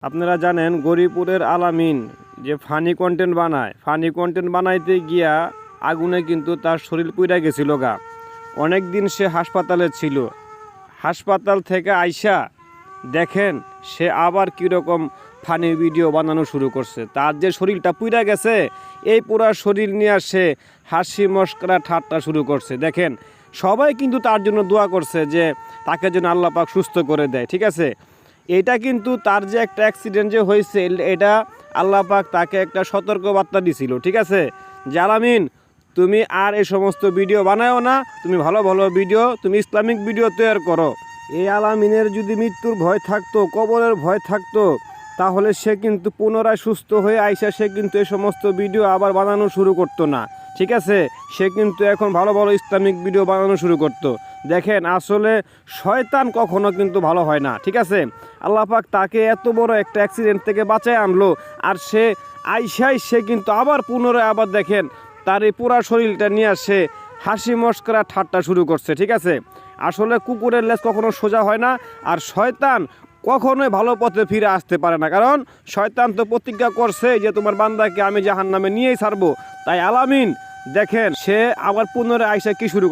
আপনারা জানেন গরিপুরের আলামিন যে ফানি কন্টেন্ট বানায়, ফানি কন্টেন্ট বানাইতে গিয়া আগুনে কিন্তু তার শরীর পুড়ে গেছিল গা। অনেক দিন সে হাসপাতালে ছিল। হাসপাতাল থেকে আইসা দেখেন সে আবার কীরকম ফানি ভিডিও বানানো শুরু করছে। তার যে শরীরটা পুড়ে গেছে, এই পুরা শরীর নিয়ে সে হাসি মস্করা ঠাট্টা শুরু করছে। দেখেন সবাই কিন্তু তার জন্য দোয়া করছে যে তাকে যেন আল্লাহ পাক সুস্থ করে দেয়, ঠিক আছে। এটা কিন্তু তার যে একটা অ্যাক্সিডেন্ট যে হয়েছে, এটা আল্লাহ পাক তাকে একটা সতর্কবার্তা দিছিল, ঠিক আছে। যে আলামিন, তুমি আর এই সমস্ত ভিডিও বানাও না, তুমি ভালো ভালো ভিডিও, তুমি ইসলামিক ভিডিও তৈরি করো। এই আলামিনের যদি মৃত্যুর ভয় থাকতো, কবরের ভয় থাকতো, তাহলে সে কিন্তু পুনরায় সুস্থ হয়ে আইসা সে কিন্তু এই সমস্ত ভিডিও আবার বানানো শুরু করতো না, ঠিক আছে। সে কিন্তু এখন ভালো ভালো ইসলামিক ভিডিও বানানো শুরু করতো। দেখেন আসলে শয়তান কখনো কিন্তু ভালো হয় না, ঠিক আছে। আল্লাহ পাক তাকে এত বড় একটা অ্যাক্সিডেন্ট থেকে বাঁচায় আনলো, আর সে আইসাই সে কিন্তু আবার পুনরায় আবার দেখেন তার এই পুরা শরীরটা নিয়ে সে হাসি মস্করা ঠাট্টা শুরু করছে, ঠিক আছে। আসলে কুকুরের লেজ কখনো সোজা হয় না, আর শয়তান কখনোই ভালো পথে ফিরে আসতে পারে না। কারণ শয়তান তো প্রতিজ্ঞা করছে যে তোমার বান্দাকে আমি জাহান্নামে নিয়েই ছাড়বো। তাই আলামিন দেখেন সে আবার পুনরায় আইসা কি শুরু